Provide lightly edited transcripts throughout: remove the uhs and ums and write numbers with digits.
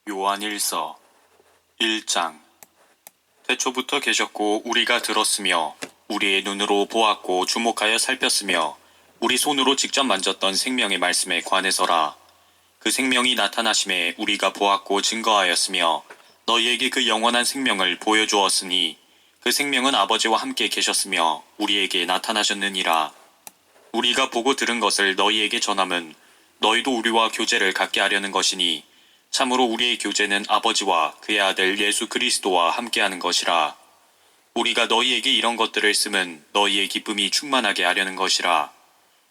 요한일서 1장. 태초부터 계셨고 우리가 들었으며 우리의 눈으로 보았고 주목하여 살폈으며 우리 손으로 직접 만졌던 생명의 말씀에 관해서라. 그 생명이 나타나심에 우리가 보았고 증거하였으며 너희에게 그 영원한 생명을 보여주었으니 그 생명은 아버지와 함께 계셨으며 우리에게 나타나셨느니라. 우리가 보고 들은 것을 너희에게 전함은 너희도 우리와 교제를 갖게 하려는 것이니 참으로 우리의 교제는 아버지와 그의 아들 예수 그리스도와 함께하는 것이라. 우리가 너희에게 이런 것들을 쓰면 너희의 기쁨이 충만하게 하려는 것이라.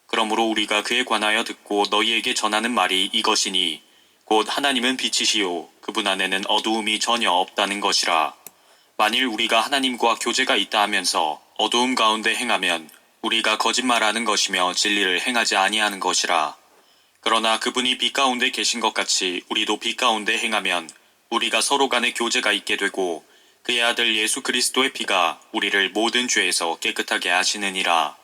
그러므로 우리가 그에 관하여 듣고 너희에게 전하는 말이 이것이니 곧 하나님은 빛이시요 그분 안에는 어두움이 전혀 없다는 것이라. 만일 우리가 하나님과 교제가 있다 하면서 어두움 가운데 행하면 우리가 거짓말하는 것이며 진리를 행하지 아니하는 것이라. 그러나 그분이 빛 가운데 계신 것 같이 우리도 빛 가운데 행하면 우리가 서로 간에 교제가 있게 되고 그의 아들 예수 그리스도의 피가 우리를 모든 죄에서 깨끗하게 하시느니라.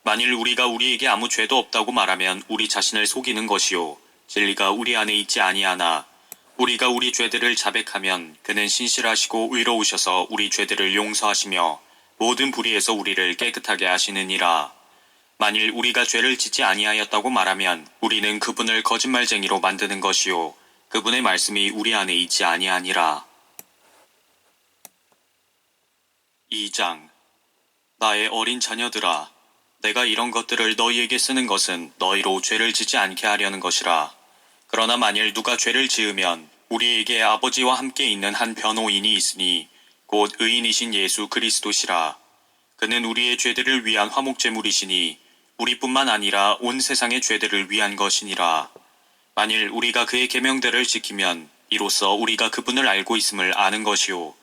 만일 우리가 우리에게 아무 죄도 없다고 말하면 우리 자신을 속이는 것이요 진리가 우리 안에 있지 아니하나 우리가 우리 죄들을 자백하면 그는 신실하시고 의로우셔서 우리 죄들을 용서하시며 모든 불의에서 우리를 깨끗하게 하시느니라. 만일 우리가 죄를 짓지 아니하였다고 말하면 우리는 그분을 거짓말쟁이로 만드는 것이요 그분의 말씀이 우리 안에 있지 아니하니라. 2장. 나의 어린 자녀들아, 내가 이런 것들을 너희에게 쓰는 것은 너희로 죄를 짓지 않게 하려는 것이라. 그러나 만일 누가 죄를 지으면 우리에게 아버지와 함께 있는 한 변호인이 있으니 곧 의인이신 예수 그리스도시라. 그는 우리의 죄들을 위한 화목제물이시니 우리뿐만 아니라 온 세상의 죄들을 위한 것이니라. 만일 우리가 그의 계명들을 지키면 이로써 우리가 그분을 알고 있음을 아는 것이요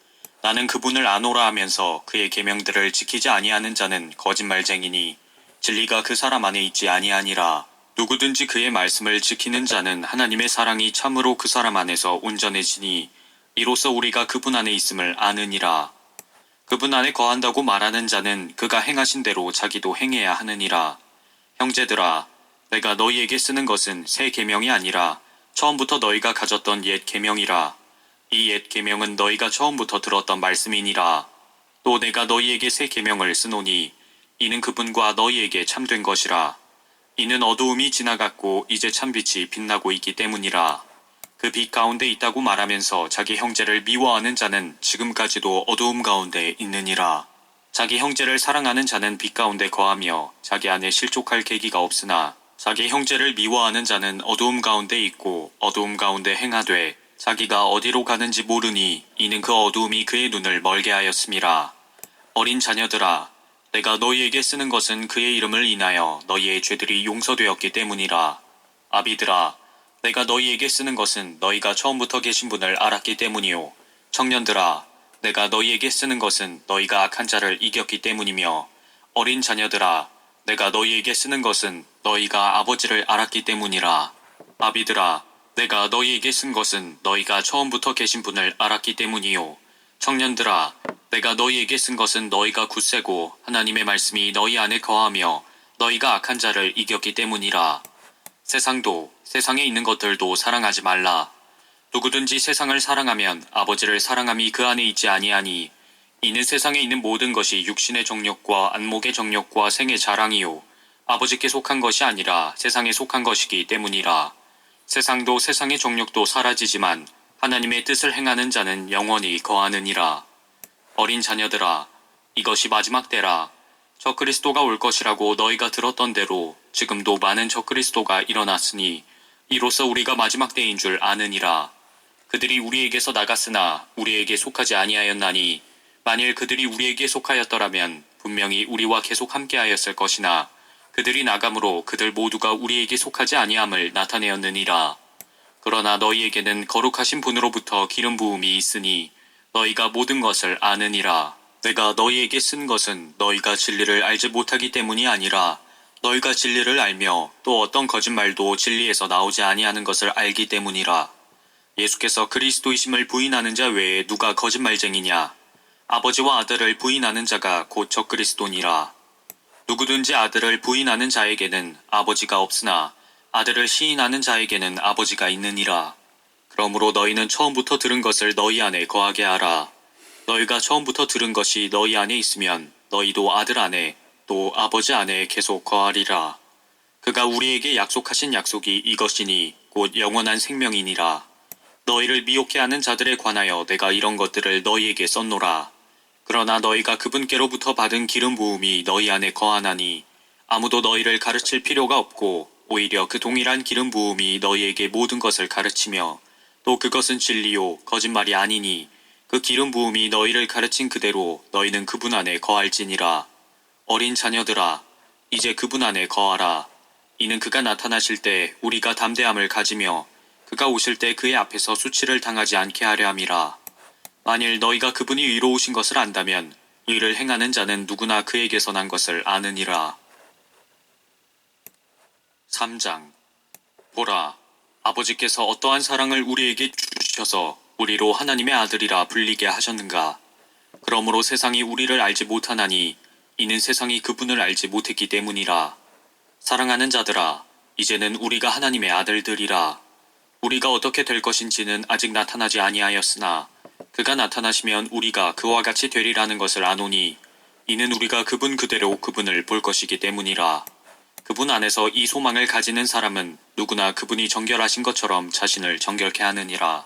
나는 그분을 아노라 하면서 그의 계명들을 지키지 아니하는 자는 거짓말쟁이니 진리가 그 사람 안에 있지 아니하니라. 누구든지 그의 말씀을 지키는 자는 하나님의 사랑이 참으로 그 사람 안에서 온전해지니 이로써 우리가 그분 안에 있음을 아느니라. 그분 안에 거한다고 말하는 자는 그가 행하신 대로 자기도 행해야 하느니라. 형제들아, 내가 너희에게 쓰는 것은 새 계명이 아니라 처음부터 너희가 가졌던 옛 계명이라. 이 옛 계명은 너희가 처음부터 들었던 말씀이니라. 또 내가 너희에게 새 계명을 쓰노니 이는 그분과 너희에게 참된 것이라. 이는 어두움이 지나갔고 이제 참빛이 빛나고 있기 때문이라. 그 빛 가운데 있다고 말하면서 자기 형제를 미워하는 자는 지금까지도 어두움 가운데 있느니라. 자기 형제를 사랑하는 자는 빛 가운데 거하며 자기 안에 실족할 계기가 없으나 자기 형제를 미워하는 자는 어두움 가운데 있고 어두움 가운데 행하되 자기가 어디로 가는지 모르니 이는 그 어두움이 그의 눈을 멀게 하였음이라. 어린 자녀들아, 내가 너희에게 쓰는 것은 그의 이름을 인하여 너희의 죄들이 용서되었기 때문이라. 아비들아, 내가 너희에게 쓰는 것은 너희가 처음부터 계신 분을 알았기 때문이요 청년들아, 내가 너희에게 쓰는 것은 너희가 악한 자를 이겼기 때문이며 어린 자녀들아, 내가 너희에게 쓰는 것은 너희가 아버지를 알았기 때문이라. 아비들아, 내가 너희에게 쓴 것은 너희가 처음부터 계신 분을 알았기 때문이요 청년들아, 내가 너희에게 쓴 것은 너희가 굳세고 하나님의 말씀이 너희 안에 거하며 너희가 악한 자를 이겼기 때문이라. 세상도 세상에 있는 것들도 사랑하지 말라. 누구든지 세상을 사랑하면 아버지를 사랑함이 그 안에 있지 아니하니 이는 세상에 있는 모든 것이 육신의 정욕과 안목의 정욕과 생의 자랑이요 아버지께 속한 것이 아니라 세상에 속한 것이기 때문이라. 세상도 세상의 정욕도 사라지지만 하나님의 뜻을 행하는 자는 영원히 거하느니라. 어린 자녀들아, 이것이 마지막 때라. 적그리스도가 올 것이라고 너희가 들었던 대로 지금도 많은 적그리스도가 일어났으니 이로써 우리가 마지막 때인 줄 아느니라. 그들이 우리에게서 나갔으나 우리에게 속하지 아니하였나니 만일 그들이 우리에게 속하였더라면 분명히 우리와 계속 함께하였을 것이나 그들이 나감으로 그들 모두가 우리에게 속하지 아니함을 나타내었느니라. 그러나 너희에게는 거룩하신 분으로부터 기름 부음이 있으니 너희가 모든 것을 아느니라. 내가 너희에게 쓴 것은 너희가 진리를 알지 못하기 때문이 아니라 너희가 진리를 알며 또 어떤 거짓말도 진리에서 나오지 아니하는 것을 알기 때문이라. 예수께서 그리스도이심을 부인하는 자 외에 누가 거짓말쟁이냐? 아버지와 아들을 부인하는 자가 곧 적그리스도니라. 누구든지 아들을 부인하는 자에게는 아버지가 없으나 아들을 시인하는 자에게는 아버지가 있느니라. 그러므로 너희는 처음부터 들은 것을 너희 안에 거하게 하라. 너희가 처음부터 들은 것이 너희 안에 있으면 너희도 아들 안에 또 아버지 안에 계속 거하리라. 그가 우리에게 약속하신 약속이 이것이니 곧 영원한 생명이니라. 너희를 미혹해 하는 자들에 관하여 내가 이런 것들을 너희에게 썼노라. 그러나 너희가 그분께로부터 받은 기름 부음이 너희 안에 거하나니 아무도 너희를 가르칠 필요가 없고 오히려 그 동일한 기름 부음이 너희에게 모든 것을 가르치며 또 그것은 진리요 거짓말이 아니니 그 기름 부음이 너희를 가르친 그대로 너희는 그분 안에 거할지니라. 어린 자녀들아, 이제 그분 안에 거하라. 이는 그가 나타나실 때 우리가 담대함을 가지며 그가 오실 때 그의 앞에서 수치를 당하지 않게 하려 함이라. 만일 너희가 그분이 의로우신 것을 안다면 의를 행하는 자는 누구나 그에게서 난 것을 아느니라. 3장. 보라, 아버지께서 어떠한 사랑을 우리에게 주셔서 우리로 하나님의 아들이라 불리게 하셨는가. 그러므로 세상이 우리를 알지 못하나니 이는 세상이 그분을 알지 못했기 때문이라. 사랑하는 자들아, 이제는 우리가 하나님의 아들들이라. 우리가 어떻게 될 것인지는 아직 나타나지 아니하였으나 그가 나타나시면 우리가 그와 같이 되리라는 것을 아노니 이는 우리가 그분 그대로 그분을 볼 것이기 때문이라. 그분 안에서 이 소망을 가지는 사람은 누구나 그분이 정결하신 것처럼 자신을 정결케 하느니라.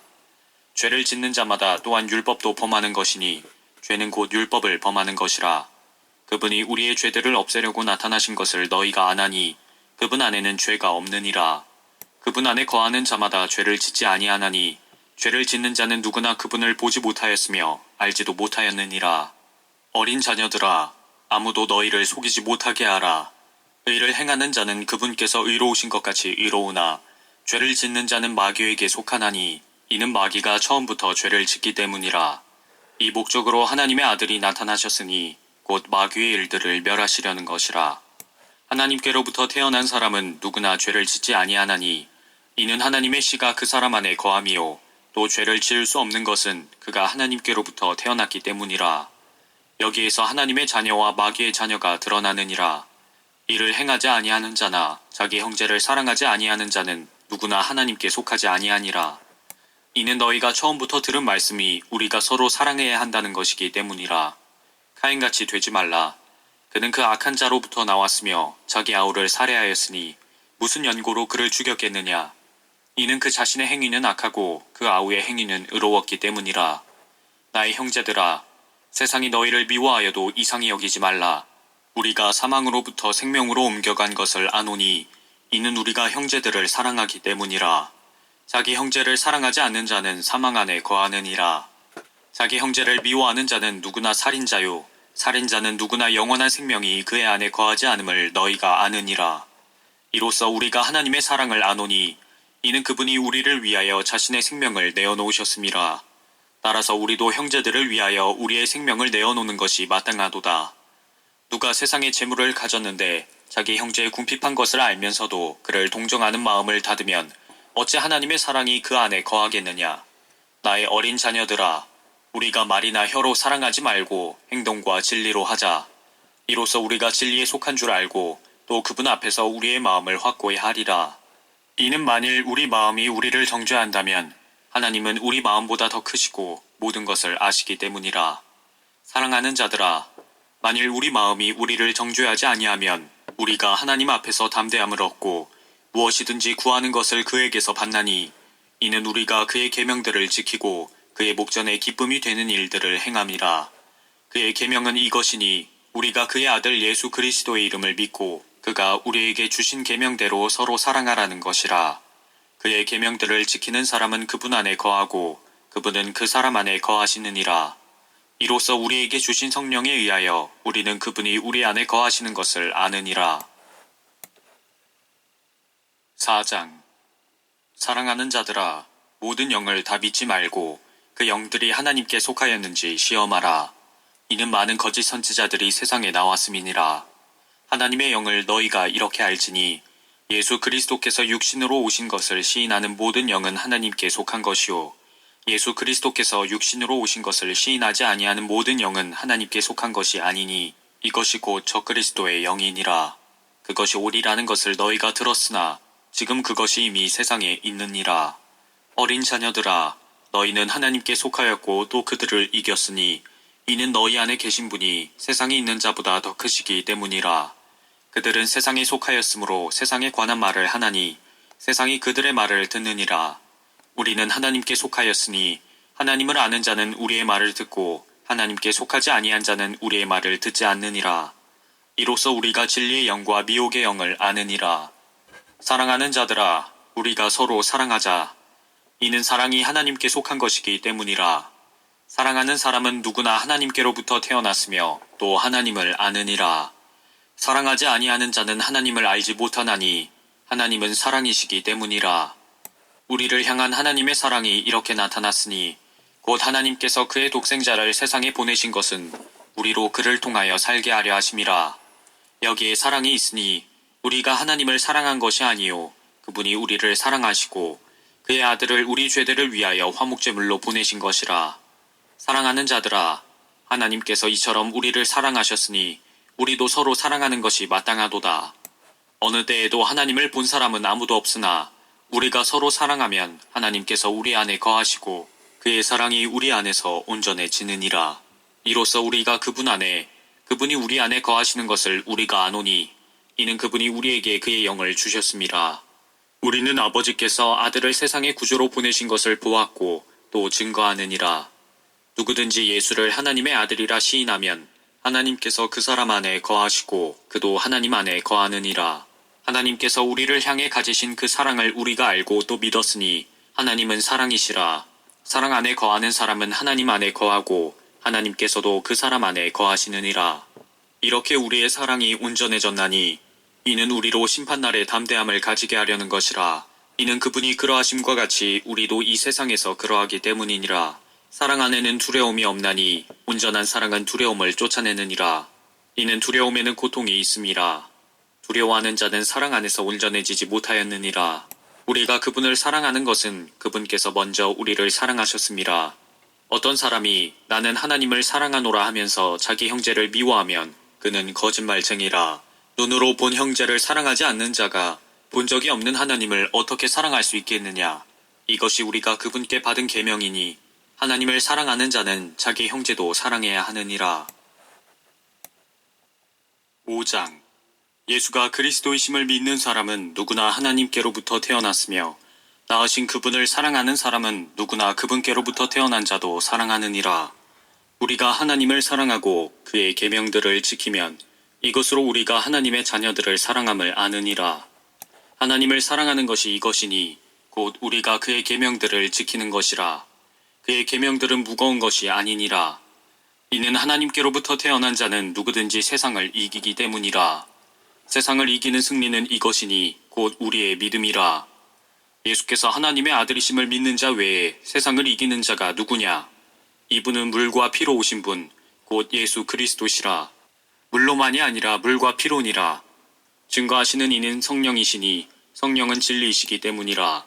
죄를 짓는 자마다 또한 율법도 범하는 것이니 죄는 곧 율법을 범하는 것이라. 그분이 우리의 죄들을 없애려고 나타나신 것을 너희가 아나니 그분 안에는 죄가 없느니라. 그분 안에 거하는 자마다 죄를 짓지 아니하나니 죄를 짓는 자는 누구나 그분을 보지 못하였으며 알지도 못하였느니라. 어린 자녀들아, 아무도 너희를 속이지 못하게 하라. 의를 행하는 자는 그분께서 의로우신 것 같이 의로우나 죄를 짓는 자는 마귀에게 속하나니 이는 마귀가 처음부터 죄를 짓기 때문이라. 이 목적으로 하나님의 아들이 나타나셨으니 곧 마귀의 일들을 멸하시려는 것이라. 하나님께로부터 태어난 사람은 누구나 죄를 짓지 아니하나니 이는 하나님의 씨가 그 사람 안에 거함이요 또 죄를 지을 수 없는 것은 그가 하나님께로부터 태어났기 때문이라. 여기에서 하나님의 자녀와 마귀의 자녀가 드러나느니라. 이를 행하지 아니하는 자나 자기 형제를 사랑하지 아니하는 자는 누구나 하나님께 속하지 아니하니라. 이는 너희가 처음부터 들은 말씀이 우리가 서로 사랑해야 한다는 것이기 때문이라. 카인같이 되지 말라. 그는 그 악한 자로부터 나왔으며 자기 아우를 살해하였으니 무슨 연고로 그를 죽였겠느냐. 이는 그 자신의 행위는 악하고 그 아우의 행위는 의로웠기 때문이라. 나의 형제들아, 세상이 너희를 미워하여도 이상히 여기지 말라. 우리가 사망으로부터 생명으로 옮겨간 것을 아노니 이는 우리가 형제들을 사랑하기 때문이라. 자기 형제를 사랑하지 않는 자는 사망 안에 거하느니라. 자기 형제를 미워하는 자는 누구나 살인자요 살인자는 누구나 영원한 생명이 그의 안에 거하지 않음을 너희가 아느니라. 이로써 우리가 하나님의 사랑을 아노니 이는 그분이 우리를 위하여 자신의 생명을 내어놓으셨음이라. 따라서 우리도 형제들을 위하여 우리의 생명을 내어놓는 것이 마땅하도다. 누가 세상의 재물을 가졌는데 자기 형제의 궁핍한 것을 알면서도 그를 동정하는 마음을 닫으면 어찌 하나님의 사랑이 그 안에 거하겠느냐. 나의 어린 자녀들아, 우리가 말이나 혀로 사랑하지 말고 행동과 진리로 하자. 이로써 우리가 진리에 속한 줄 알고 또 그분 앞에서 우리의 마음을 확고히 하리라. 이는 만일 우리 마음이 우리를 정죄한다면 하나님은 우리 마음보다 더 크시고 모든 것을 아시기 때문이라. 사랑하는 자들아, 만일 우리 마음이 우리를 정죄하지 아니하면 우리가 하나님 앞에서 담대함을 얻고 무엇이든지 구하는 것을 그에게서 받나니 이는 우리가 그의 계명들을 지키고 그의 목전에 기쁨이 되는 일들을 행함이라. 그의 계명은 이것이니 우리가 그의 아들 예수 그리스도의 이름을 믿고 그가 우리에게 주신 계명대로 서로 사랑하라는 것이라. 그의 계명들을 지키는 사람은 그분 안에 거하고 그분은 그 사람 안에 거하시느니라. 이로써 우리에게 주신 성령에 의하여 우리는 그분이 우리 안에 거하시는 것을 아느니라. 4장. 사랑하는 자들아, 모든 영을 다 믿지 말고 그 영들이 하나님께 속하였는지 시험하라. 이는 많은 거짓 선지자들이 세상에 나왔음이니라. 하나님의 영을 너희가 이렇게 알지니 예수 그리스도께서 육신으로 오신 것을 시인하는 모든 영은 하나님께 속한 것이요 예수 그리스도께서 육신으로 오신 것을 시인하지 아니하는 모든 영은 하나님께 속한 것이 아니니 이것이 곧 적그리스도의 영이니라. 그것이 오리라는 것을 너희가 들었으나 지금 그것이 이미 세상에 있느니라. 어린 자녀들아, 너희는 하나님께 속하였고 또 그들을 이겼으니 이는 너희 안에 계신 분이 세상에 있는 자보다 더 크시기 때문이라. 그들은 세상에 속하였으므로 세상에 관한 말을 하나니 세상이 그들의 말을 듣느니라. 우리는 하나님께 속하였으니 하나님을 아는 자는 우리의 말을 듣고 하나님께 속하지 아니한 자는 우리의 말을 듣지 않느니라. 이로써 우리가 진리의 영과 미혹의 영을 아느니라. 사랑하는 자들아, 우리가 서로 사랑하자. 이는 사랑이 하나님께 속한 것이기 때문이라. 사랑하는 사람은 누구나 하나님께로부터 태어났으며 또 하나님을 아느니라. 사랑하지 아니하는 자는 하나님을 알지 못하나니 하나님은 사랑이시기 때문이라. 우리를 향한 하나님의 사랑이 이렇게 나타났으니 곧 하나님께서 그의 독생자를 세상에 보내신 것은 우리로 그를 통하여 살게 하려 하심이라. 여기에 사랑이 있으니 우리가 하나님을 사랑한 것이 아니요 그분이 우리를 사랑하시고 그의 아들을 우리 죄들을 위하여 화목제물로 보내신 것이라. 사랑하는 자들아, 하나님께서 이처럼 우리를 사랑하셨으니 우리도 서로 사랑하는 것이 마땅하도다. 어느 때에도 하나님을 본 사람은 아무도 없으나 우리가 서로 사랑하면 하나님께서 우리 안에 거하시고 그의 사랑이 우리 안에서 온전해지느니라. 이로써 우리가 그분 안에, 그분이 우리 안에 거하시는 것을 우리가 아노니 이는 그분이 우리에게 그의 영을 주셨음이라. 우리는 아버지께서 아들을 세상의 구주로 보내신 것을 보았고 또 증거하느니라. 누구든지 예수를 하나님의 아들이라 시인하면 하나님께서 그 사람 안에 거하시고 그도 하나님 안에 거하느니라. 하나님께서 우리를 향해 가지신 그 사랑을 우리가 알고 또 믿었으니 하나님은 사랑이시라. 사랑 안에 거하는 사람은 하나님 안에 거하고 하나님께서도 그 사람 안에 거하시느니라. 이렇게 우리의 사랑이 온전해졌나니 이는 우리로 심판날에 담대함을 가지게 하려는 것이라. 이는 그분이 그러하심과 같이 우리도 이 세상에서 그러하기 때문이니라. 사랑 안에는 두려움이 없나니 온전한 사랑은 두려움을 쫓아내느니라. 이는 두려움에는 고통이 있음이라. 두려워하는 자는 사랑 안에서 온전해지지 못하였느니라. 우리가 그분을 사랑하는 것은 그분께서 먼저 우리를 사랑하셨음이라. 어떤 사람이 나는 하나님을 사랑하노라 하면서 자기 형제를 미워하면 그는 거짓말쟁이라. 눈으로 본 형제를 사랑하지 않는 자가 본 적이 없는 하나님을 어떻게 사랑할 수 있겠느냐. 이것이 우리가 그분께 받은 계명이니 하나님을 사랑하는 자는 자기 형제도 사랑해야 하느니라. 5장. 예수가 그리스도이심을 믿는 사람은 누구나 하나님께로부터 태어났으며 낳으신 그분을 사랑하는 사람은 누구나 그분께로부터 태어난 자도 사랑하느니라. 우리가 하나님을 사랑하고 그의 계명들을 지키면 이것으로 우리가 하나님의 자녀들을 사랑함을 아느니라. 하나님을 사랑하는 것이 이것이니 곧 우리가 그의 계명들을 지키는 것이라. 그의 계명들은 무거운 것이 아니니라. 이는 하나님께로부터 태어난 자는 누구든지 세상을 이기기 때문이라. 세상을 이기는 승리는 이것이니 곧 우리의 믿음이라. 예수께서 하나님의 아들이심을 믿는 자 외에 세상을 이기는 자가 누구냐? 이분은 물과 피로 오신 분, 곧 예수 그리스도시라. 물로만이 아니라 물과 피로니라. 증거하시는 이는 성령이시니 성령은 진리이시기 때문이라.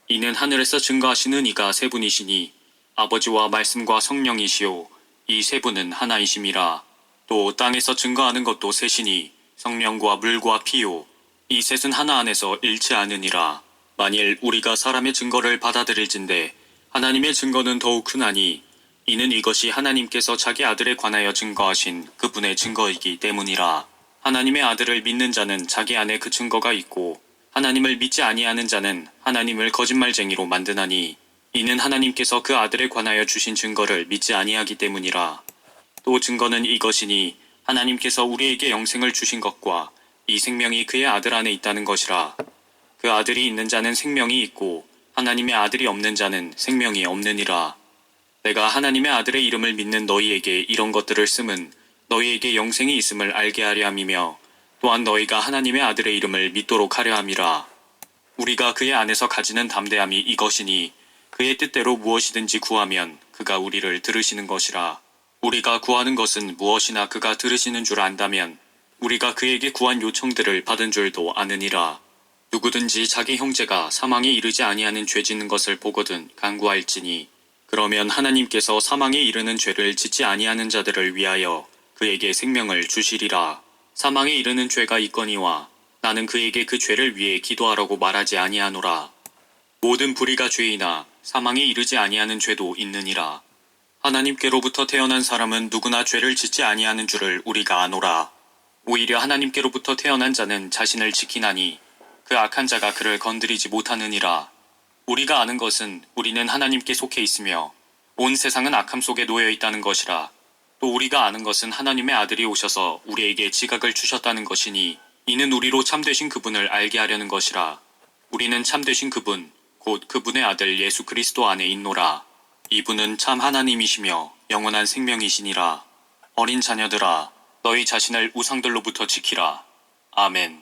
이는 하늘에서 증거하시는 이가 세 분이시니 아버지와 말씀과 성령이시요 이 세 분은 하나이심이라. 또 땅에서 증거하는 것도 셋이니 성령과 물과 피요 이 셋은 하나 안에서 일치하느니라. 만일 우리가 사람의 증거를 받아들일진대 하나님의 증거는 더욱 크나니 이는 이것이 하나님께서 자기 아들에 관하여 증거하신 그분의 증거이기 때문이라. 하나님의 아들을 믿는 자는 자기 안에 그 증거가 있고 하나님을 믿지 아니하는 자는 하나님을 거짓말쟁이로 만드나니 이는 하나님께서 그 아들에 관하여 주신 증거를 믿지 아니하기 때문이라. 또 증거는 이것이니 하나님께서 우리에게 영생을 주신 것과 이 생명이 그의 아들 안에 있다는 것이라. 그 아들이 있는 자는 생명이 있고 하나님의 아들이 없는 자는 생명이 없느니라. 내가 하나님의 아들의 이름을 믿는 너희에게 이런 것들을 쓰면 너희에게 영생이 있음을 알게 하려 함이며 또한 너희가 하나님의 아들의 이름을 믿도록 하려 함이라. 우리가 그의 안에서 가지는 담대함이 이것이니 그의 뜻대로 무엇이든지 구하면 그가 우리를 들으시는 것이라. 우리가 구하는 것은 무엇이나 그가 들으시는 줄 안다면 우리가 그에게 구한 요청들을 받은 줄도 아느니라. 누구든지 자기 형제가 사망에 이르지 아니하는 죄 짓는 것을 보거든 간구할지니 그러면 하나님께서 사망에 이르는 죄를 짓지 아니하는 자들을 위하여 그에게 생명을 주시리라. 사망에 이르는 죄가 있거니와 나는 그에게 그 죄를 위해 기도하라고 말하지 아니하노라. 모든 불의가 죄이나 사망에 이르지 아니하는 죄도 있느니라. 하나님께로부터 태어난 사람은 누구나 죄를 짓지 아니하는 줄을 우리가 아노라. 오히려 하나님께로부터 태어난 자는 자신을 지키나니 그 악한 자가 그를 건드리지 못하느니라. 우리가 아는 것은 우리는 하나님께 속해 있으며 온 세상은 악함 속에 놓여 있다는 것이라. 또 우리가 아는 것은 하나님의 아들이 오셔서 우리에게 지각을 주셨다는 것이니 이는 우리로 참되신 그분을 알게 하려는 것이라. 우리는 참되신 그분 곧 그분의 아들 예수 그리스도 안에 있노라. 이분은 참 하나님이시며 영원한 생명이시니라. 어린 자녀들아, 너희 자신을 우상들로부터 지키라. 아멘.